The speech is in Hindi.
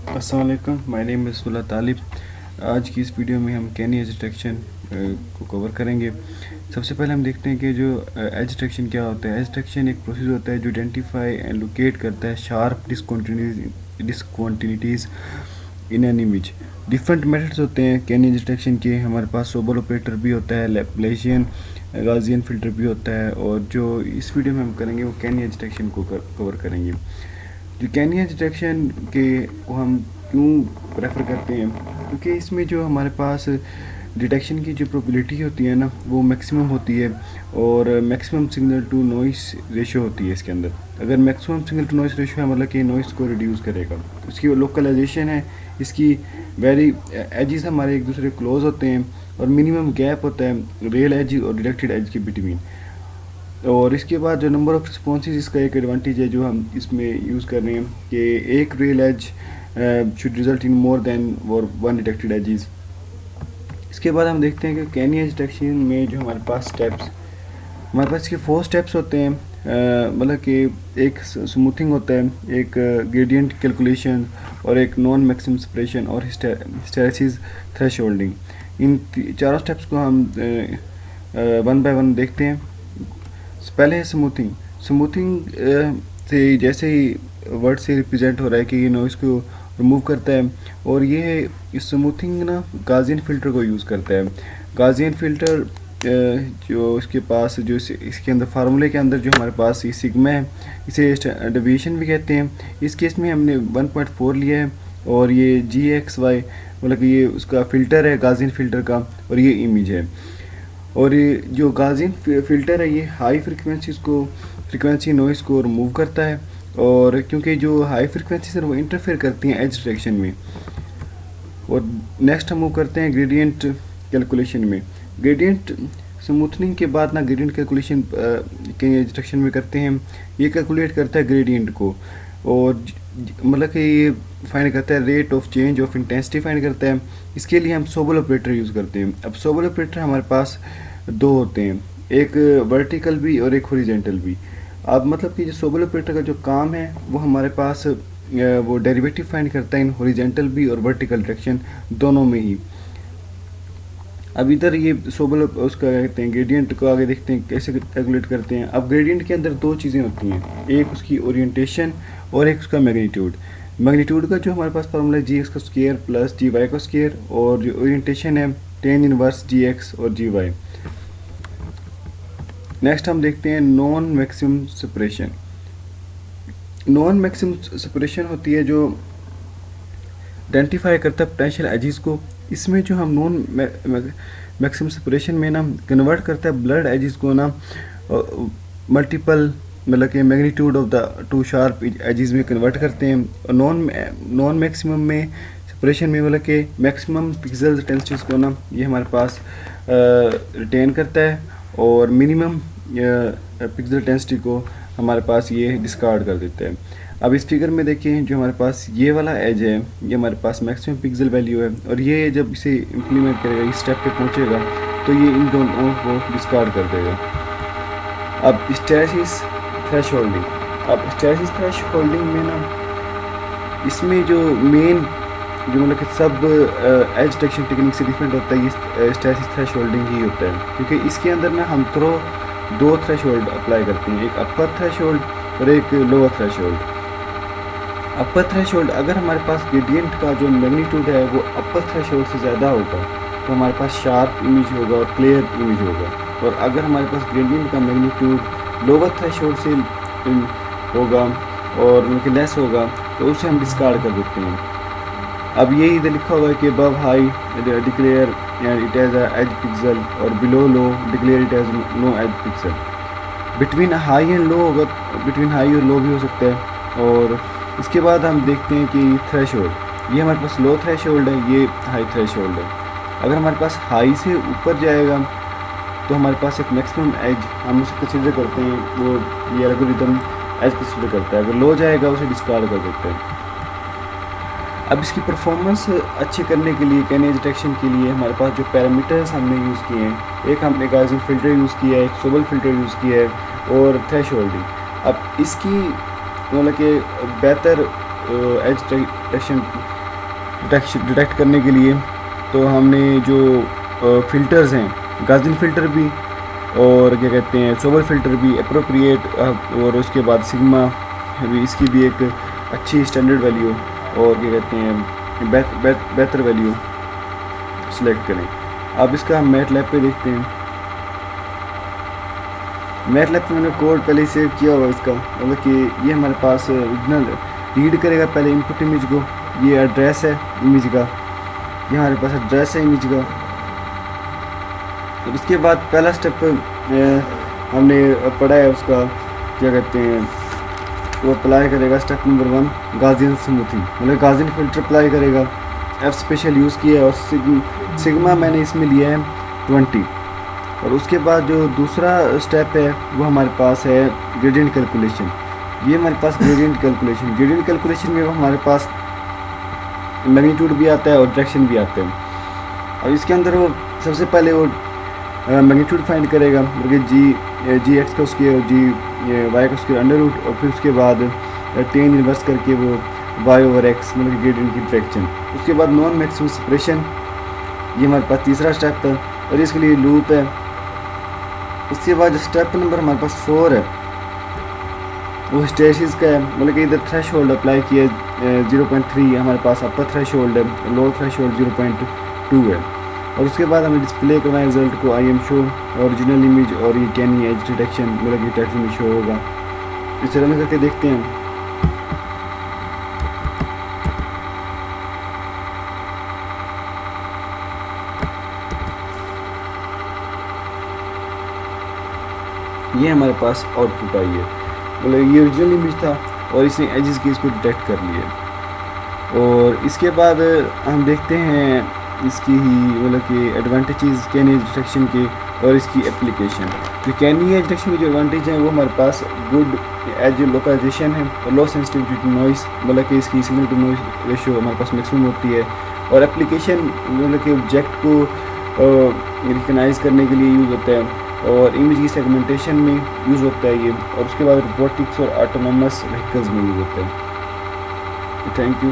अस्सलाम वालेकुम, माय नेम इज़ सुल्ला तालिब। आज की इस वीडियो में हम कैनी एज डिटेक्शन को कवर करेंगे। सबसे पहले हम देखते हैं कि जो एज डिटेक्शन क्या होता है। एज डिटेक्शन एक प्रोसेस होता है जो आइडेंटिफाई एंड लोकेट करता है sharp discontinuities in an image. Different methods होते हैं कैनी एज डिटेक्शन के। हमारे पास सोबल ऑपरेटर भी होता है, लैप्लासियन गाउसियन फ़िल्टर भी होता है, और जो इस वीडियो में हम करेंगे वो कैनी एज डिटेक्शन को कवर करेंगे। जो कैनी एज डिटेक्शन के को हम क्यों प्रेफर करते हैं, क्योंकि इसमें जो हमारे पास डिटेक्शन की जो प्रोबेबिलिटी होती है ना वो मैक्सिमम होती है, और maximum signal to noise ratio होती है इसके अंदर। अगर maximum signal to noise ratio है मतलब कि नॉइस को रिड्यूस करेगा। उसकी लोकलाइजेशन है, इसकी वेरी एजेस हमारे एक दूसरे क्लोज होते हैं, और मिनिमम गैप होता है रियल एज और डिटेक्टेड एज के बिटवीन। और इसके बाद जो नंबर ऑफ़ रिस्पॉन्सेज, इसका एक एडवांटेज है जो हम इसमें यूज़ कर रहे हैं कि एक real edge should result in more than और वन डिटेक्टेड एजेस। इसके बाद हम देखते हैं कि कैनी एज डिटेक्शन में जो हमारे पास स्टेप्स, हमारे पास इसके 4 स्टेप्स होते हैं। मतलब कि एक स्मूथिंग होता है, एक ग्रेडियंट कैलकुलेशन, और एक नॉन मैक्सिमम सेपरेशन, और हिस्टैरिसीस थ्रेशोल्डिंग। इन चारों स्टेप्स को हम वन बाय वन देखते हैं। पहले है स्मूथिंग। स्मूथिंग से जैसे ही वर्ड से रिप्रेजेंट हो रहा है कि ये नॉइस को रिमूव करता है, और ये स्मूथिंग ना गाउसियन फ़िल्टर को यूज़ करता है। गाउसियन फ़िल्टर जो इसके पास जो इसके अंदर फार्मूले के अंदर जो हमारे पास ये सिग्मा है, इसे डेविएशन भी कहते हैं। इस केस में हमने 1.4 लिया है, और ये GXY मतलब कि ये उसका फ़िल्टर है गाउसियन फ़िल्टर का, और ये इमेज है। और ये जो गाउसियन फ़िल्टर है ये हाई फ्रीक्वेंसी नॉइस को रिमूव करता है, और क्योंकि जो हाई फ्रीक्वेंसी है वो इंटरफेयर करती हैं एज डिटेक्शन में। और नेक्स्ट हम मूव करते हैं ग्रेडियंट कैलकुलेशन में। ग्रेडियंट स्मूथनिंग के बाद ना ग्रेडियंट कैलकुलेशन के एज डिटेक्शन में करते हैं। ये कैलकुलेट करता है ग्रेडियंट को, और मतलब कि ये फाइंड करता है rate of change of intensity find करता है। इसके लिए हम सोबल ऑपरेटर यूज़ करते हैं। अब सोबल ऑपरेटर हमारे पास 2 होते हैं, एक वर्टिकल भी और एक हॉरिजॉन्टल भी। अब मतलब कि जो सोबल ऑपरेटर का जो काम है वो हमारे पास वो डेरिवेटिव फाइंड करता है इन हॉरिजॉन्टल भी और वर्टिकल डायरेक्शन दोनों में ही। अब इधर ये सोबल उसका कहते हैं ग्रेडियंट को आगे देखते हैं कैसे कैलकुलेट करते हैं। अब ग्रेडियंट के अंदर 2 चीज़ें होती हैं, एक उसकी ओरिएंटेशन और एक उसका मैग्नीट्यूड। मैग्नीट्यूड का जो हमारे पास फार्मूला है GX का स्क्वायर प्लस GY का स्क्वायर, और जो ओरिएंटेशन है tan इनवर्स GX और GY। नेक्स्ट हम देखते हैं non maximum separation. Non maximum separation होती है जो आइडेंटिफाई करता है पोटेंशियल एजेस को। इसमें जो हम नॉन मैक्सिमम सेपरेशन में ना कन्वर्ट करता है ब्लड एजेस को ना मल्टीपल मतलब कि magnitude of the 2 sharp edges में कन्वर्ट करते हैं। और नॉन मैक्सिमम में सेपरेशन में मतलब कि मैक्सिमम पिक्सल इंटेंसिटीज को ना ये हमारे पास रिटेन करता है, और मिनिमम पिक्सल इंटेंसिटी को हमारे पास ये डिस्कार्ड कर देता है। अब इस फिगर में देखिए जो हमारे पास ये वाला एज है ये हमारे पास मैक्सिमम पिक्सल वैल्यू है, और ये जब इसे इम्प्लीमेंट करेगा इस स्टेप पे पहुंचेगा तो ये इन दोनों को डिस्कार्ड कर देगा। अब हिस्टैरिसीस थ्रेशोल्डिंग। अब हिस्टैरिसीस थ्रेशोल्डिंग में ना इसमें जो मेन जो मतलब कि सब एज डिटेक्शन टेक्निक से डिफरेंट होता है, ये हिस्टैरिसीस थ्रेशोल्डिंग ही होता है, क्योंकि इसके अंदर ना हम 2 थ्रेशोल्ड अप्लाई करते हैं, एक अपर थ्रेशोल्ड और एक लोअर थ्रेशोल्ड। अपर थ्रेशोल्ड अगर हमारे पास ग्रेडियंट का जो मैग्नीट्यूड है वो अपर थ्रेशोल्ड से ज़्यादा होगा तो हमारे पास शार्प इमेज होगा और क्लियर इमेज होगा, और अगर हमारे पास ग्रेडियंट का मैग्नीट्यूड लोअर थ्रेशोल्ड से होगा और उनके लेस होगा तो उसे हम डिस्कार्ड कर देते हैं। अब ये इधर लिखा हुआ है कि above high declare it as edge pixel, और below low declare it as no edge pixel. Between high and low होगा, बिटवीन हाई और लो भी हो सकता है। और इसके बाद हम देखते हैं कि थ्रेशोल्ड, ये हमारे पास लो थ्रेशोल्ड है, ये हाई थ्रेशोल्ड है। अगर हमारे पास हाई से ऊपर जाएगा तो हमारे पास एक मैक्सिमम एज हम उसे कंसिडर करते हैं, वो ये एल्गोरिथम एज कंसिडर करता है। अगर लो जाएगा उसे डिस्कार्ड कर देता है। अब इसकी परफॉर्मेंस अच्छी करने के लिए कैनी एज डिटेक्शन के लिए हमारे पास जो पैरामीटर्स हमने यूज़ किए हैं, एक हमने गाउसियन फ़िल्टर यूज़ किया है, एक सोबल फ़िल्टर यूज़ किया है, और थ्रेशोल्डिंग। अब इसकी मतलब कि बेहतर एज डिटेक्ट करने के लिए तो हमने जो फ़िल्टर्स हैं, गाजिन फ़िल्टर भी और क्या कहते हैं सोबर फ़िल्टर भी अप्रोप्रिएट, और उसके बाद सिग्मा भी, इसकी भी एक अच्छी स्टैंडर्ड वैल्यू और क्या कहते हैं बेहतर वैल्यू सेलेक्ट करें। अब इसका हम मैटलैब पे देखते हैं। मैटलैब पे मैंने कोड पहले ही सेव किया हुआ इसका, मतलब कि ये हमारे पास ओरिजिनल रीड करेगा पहले इनपुट इमेज को। ये एड्रेस है इमेज का, ये हमारे पास एड्रेस है इमेज का। तो उसके बाद पहला स्टेप हमने पढ़ा है उसका, क्या कहते हैं वो अप्लाई करेगा स्टेप नंबर 1 गाजियन स्मूथिंग, मतलब गाजियन फ़िल्टर अप्लाई करेगा। एफ स्पेशल यूज़ किया है और सिग्मा मैंने इसमें लिया है 20। और उसके बाद जो दूसरा स्टेप है वो हमारे पास है ग्रेडियंट कैलकुलेशन। ये हमारे पास ग्रेडियंट कैलकुलेशन में वो हमारे पास मैग्नीट्यूड भी आता है और डायरेक्शन भी आता है। और इसके अंदर वो सबसे पहले वो मैग्नीट्यूड फाइंड करेगा, मतलब जी एक्स का उसके और जी वाई का उसके अंडर रूट, और फिर उसके बाद टेन इन्वर्स करके वो वाई ओवर एक्स, मतलब ग्रेडियंट की डायरेक्शन। उसके बाद नॉन मैक्सिमम सेपरेशन, ये हमारे पास तीसरा स्टेप है और इसके लिए लूप है। उसके बाद जो स्टेप नंबर हमारे पास 4 है वो हिस्टैरिसीस का है, मतलब कि इधर थ्रेश होल्ड अप्लाई किया 0.3 हमारे पास अपर थ्रेश होल्ड है, लोअर थ्रेश होल्ड 0.2 है। और उसके बाद हमें डिस्प्ले करना है रिजल्ट को I am show original image, और ये कैन एज डिटेक्शन, मतलब कि टाइटल में शो होगा। इसे रन करके देखते हैं। ये हमारे पास आउटपुट आई है, मतलब ये ओरिजिनल इमेज था और इसने एजेस के इसको डिटेक्ट कर लिए। और इसके बाद हम देखते हैं इसकी ही मतलब कि एडवांटेजेस कैन एज डिटेक्शन के और इसकी एप्लीकेशन। जो कैन एज डिटेक्शन के जो एडवांटेज हैं वो हमारे पास गुड एज लोकलाइजेशन है और लो सेंसिटिविटी टू नॉइस, मतलब कि इसकी सिग्नल टू नॉइस रेशियो हमारे पास मैक्सिमम होती है। और एप्लीकेशन मतलब कि ऑब्जेक्ट को रिकगनाइज करने के लिए यूज़ होता है और इमेज की सेगमेंटेशन में यूज़ होता है ये। और उसके बाद रोबोटिक्स और ऑटोनोमस व्हीकल्स में यूज़ होता है। Thank you.